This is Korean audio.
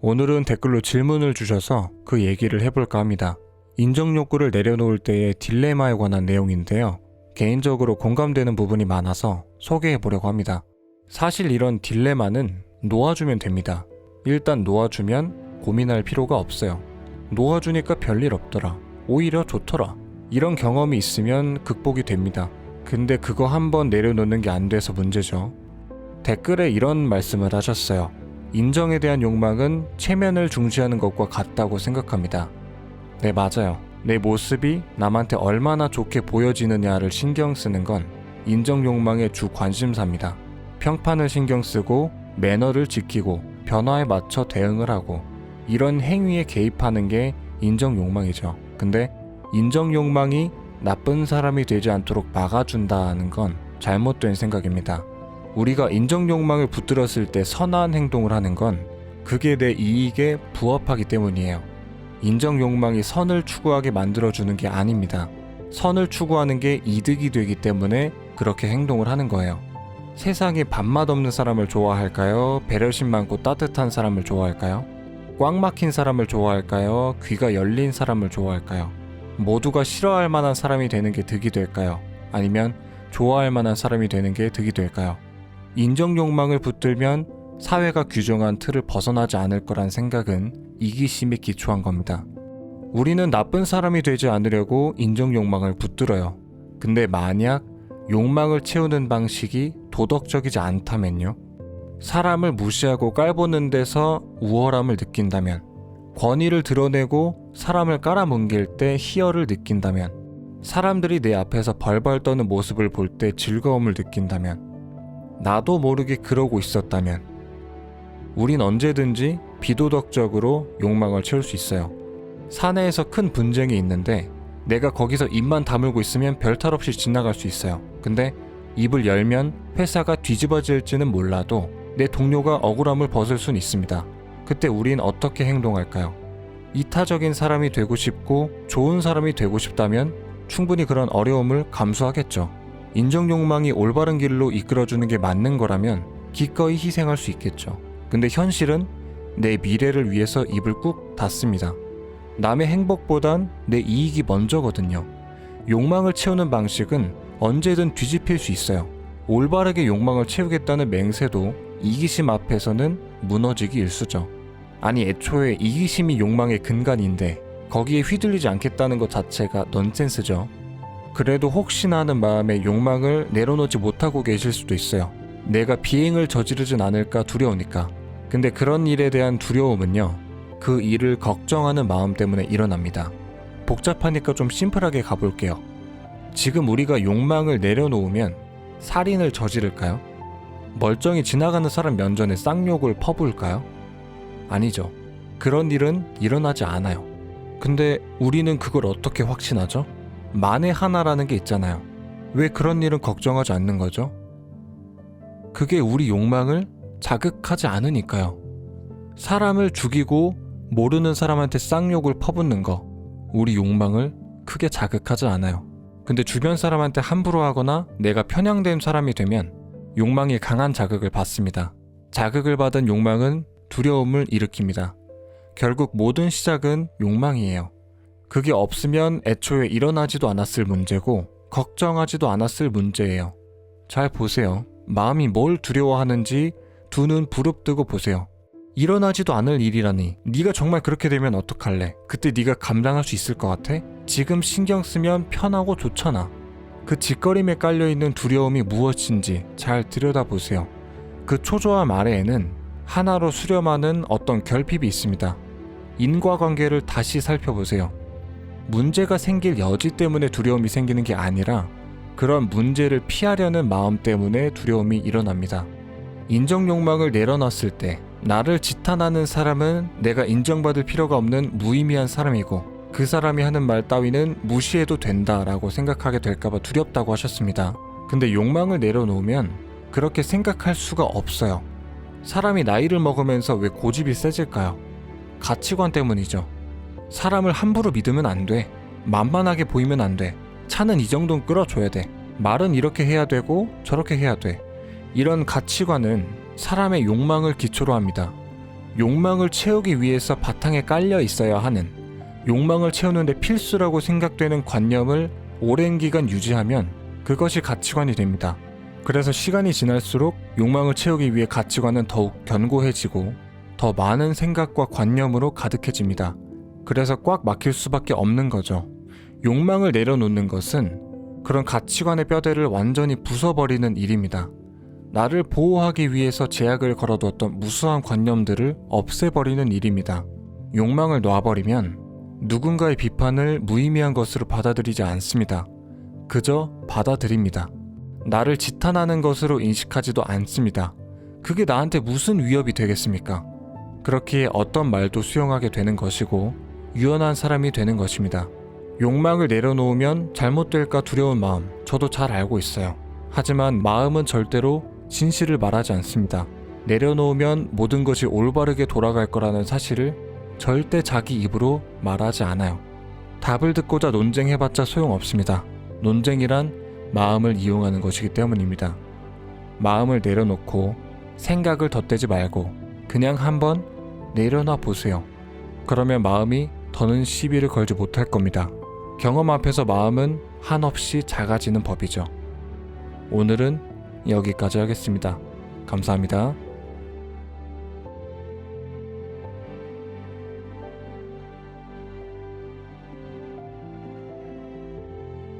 오늘은 댓글로 질문을 주셔서 그 얘기를 해볼까 합니다. 인정 욕구를 내려놓을 때의 딜레마에 관한 내용인데요. 개인적으로 공감되는 부분이 많아서 소개해보려고 합니다. 사실 이런 딜레마는 놓아주면 됩니다. 일단 놓아주면 고민할 필요가 없어요. 놓아주니까 별일 없더라. 오히려 좋더라. 이런 경험이 있으면 극복이 됩니다. 근데 그거 한번 내려놓는 게 안 돼서 문제죠. 댓글에 이런 말씀을 하셨어요. 인정에 대한 욕망은 체면을 중시하는 것과 같다고 생각합니다. 네, 맞아요. 내 모습이 남한테 얼마나 좋게 보여지느냐를 신경 쓰는 건 인정 욕망의 주 관심사입니다. 평판을 신경 쓰고 매너를 지키고 변화에 맞춰 대응을 하고 이런 행위에 개입하는 게 인정 욕망이죠. 근데 인정 욕망이 나쁜 사람이 되지 않도록 막아준다는 건 잘못된 생각입니다. 우리가 인정 욕망을 붙들었을 때 선한 행동을 하는 건 그게 내 이익에 부합하기 때문이에요. 인정 욕망이 선을 추구하게 만들어주는 게 아닙니다. 선을 추구하는 게 이득이 되기 때문에 그렇게 행동을 하는 거예요. 세상에 밥맛 없는 사람을 좋아할까요? 배려심 많고 따뜻한 사람을 좋아할까요? 꽉 막힌 사람을 좋아할까요? 귀가 열린 사람을 좋아할까요? 모두가 싫어할 만한 사람이 되는 게 득이 될까요? 아니면 좋아할 만한 사람이 되는 게 득이 될까요? 인정 욕망을 붙들면 사회가 규정한 틀을 벗어나지 않을 거란 생각은 이기심에 기초한 겁니다. 우리는 나쁜 사람이 되지 않으려고 인정 욕망을 붙들어요. 근데 만약 욕망을 채우는 방식이 도덕적이지 않다면요? 사람을 무시하고 깔보는 데서 우월함을 느낀다면, 권위를 드러내고 사람을 깔아뭉갤 때 희열을 느낀다면, 사람들이 내 앞에서 벌벌 떠는 모습을 볼 때 즐거움을 느낀다면, 나도 모르게 그러고 있었다면 우린 언제든지 비도덕적으로 욕망을 채울 수 있어요. 사내에서 큰 분쟁이 있는데 내가 거기서 입만 다물고 있으면 별탈 없이 지나갈 수 있어요. 근데 입을 열면 회사가 뒤집어질지는 몰라도 내 동료가 억울함을 벗을 순 있습니다. 그때 우린 어떻게 행동할까요? 이타적인 사람이 되고 싶고 좋은 사람이 되고 싶다면 충분히 그런 어려움을 감수하겠죠. 인정 욕망이 올바른 길로 이끌어주는 게 맞는 거라면 기꺼이 희생할 수 있겠죠. 근데 현실은 내 미래를 위해서 입을 꾹 닫습니다. 남의 행복보단 내 이익이 먼저거든요. 욕망을 채우는 방식은 언제든 뒤집힐 수 있어요. 올바르게 욕망을 채우겠다는 맹세도 이기심 앞에서는 무너지기 일쑤죠. 아니, 애초에 이기심이 욕망의 근간인데 거기에 휘둘리지 않겠다는 것 자체가 넌센스죠. 그래도 혹시나 하는 마음에 욕망을 내려놓지 못하고 계실 수도 있어요. 내가 비행을 저지르진 않을까 두려우니까. 근데 그런 일에 대한 두려움은요, 그 일을 걱정하는 마음 때문에 일어납니다. 복잡하니까 좀 심플하게 가볼게요. 지금 우리가 욕망을 내려놓으면 살인을 저지를까요? 멀쩡히 지나가는 사람 면전에 쌍욕을 퍼부을까요? 아니죠. 그런 일은 일어나지 않아요. 근데 우리는 그걸 어떻게 확신하죠? 만에 하나라는 게 있잖아요. 왜 그런 일은 걱정하지 않는 거죠? 그게 우리 욕망을 자극하지 않으니까요. 사람을 죽이고 모르는 사람한테 쌍욕을 퍼붓는 거, 우리 욕망을 크게 자극하지 않아요. 근데 주변 사람한테 함부로 하거나 내가 편향된 사람이 되면 욕망이 강한 자극을 받습니다. 자극을 받은 욕망은 두려움을 일으킵니다. 결국 모든 시작은 욕망이에요. 그게 없으면 애초에 일어나지도 않았을 문제고 걱정하지도 않았을 문제예요. 잘 보세요. 마음이 뭘 두려워하는지 두 눈 부릅뜨고 보세요. 일어나지도 않을 일이라니. 네가 정말 그렇게 되면 어떡할래? 그때 네가 감당할 수 있을 것 같아? 지금 신경 쓰면 편하고 좋잖아. 그 짓거림에 깔려있는 두려움이 무엇인지 잘 들여다보세요. 그 초조함 아래에는 하나로 수렴하는 어떤 결핍이 있습니다. 인과관계를 다시 살펴보세요. 문제가 생길 여지 때문에 두려움이 생기는 게 아니라 그런 문제를 피하려는 마음 때문에 두려움이 일어납니다. 인정 욕망을 내려놨을 때 나를 지탄하는 사람은 내가 인정받을 필요가 없는 무의미한 사람이고 그 사람이 하는 말 따위는 무시해도 된다라고 생각하게 될까봐 두렵다고 하셨습니다. 근데 욕망을 내려놓으면 그렇게 생각할 수가 없어요. 사람이 나이를 먹으면서 왜 고집이 세질까요? 가치관 때문이죠. 사람을 함부로 믿으면 안 돼. 만만하게 보이면 안 돼. 차는 이 정도는 끌어줘야 돼. 말은 이렇게 해야 되고 저렇게 해야 돼. 이런 가치관은 사람의 욕망을 기초로 합니다. 욕망을 채우기 위해서 바탕에 깔려 있어야 하는, 욕망을 채우는데 필수라고 생각되는 관념을 오랜 기간 유지하면 그것이 가치관이 됩니다. 그래서 시간이 지날수록 욕망을 채우기 위해 가치관은 더욱 견고해지고 더 많은 생각과 관념으로 가득해집니다. 그래서 꽉 막힐 수밖에 없는 거죠. 욕망을 내려놓는 것은 그런 가치관의 뼈대를 완전히 부숴버리는 일입니다. 나를 보호하기 위해서 제약을 걸어두었던 무수한 관념들을 없애버리는 일입니다. 욕망을 놔버리면 누군가의 비판을 무의미한 것으로 받아들이지 않습니다. 그저 받아들입니다. 나를 지탄하는 것으로 인식하지도 않습니다. 그게 나한테 무슨 위협이 되겠습니까? 그렇기에 어떤 말도 수용하게 되는 것이고 유연한 사람이 되는 것입니다. 욕망을 내려놓으면 잘못될까 두려운 마음, 저도 잘 알고 있어요. 하지만 마음은 절대로 진실을 말하지 않습니다. 내려놓으면 모든 것이 올바르게 돌아갈 거라는 사실을 절대 자기 입으로 말하지 않아요. 답을 듣고자 논쟁해봤자 소용없습니다. 논쟁이란 마음을 이용하는 것이기 때문입니다. 마음을 내려놓고 생각을 덧대지 말고 그냥 한번 내려놔 보세요. 그러면 마음이 더는 시비를 걸지 못할 겁니다. 경험 앞에서 마음은 한없이 작아지는 법이죠. 오늘은 여기까지 하겠습니다. 감사합니다.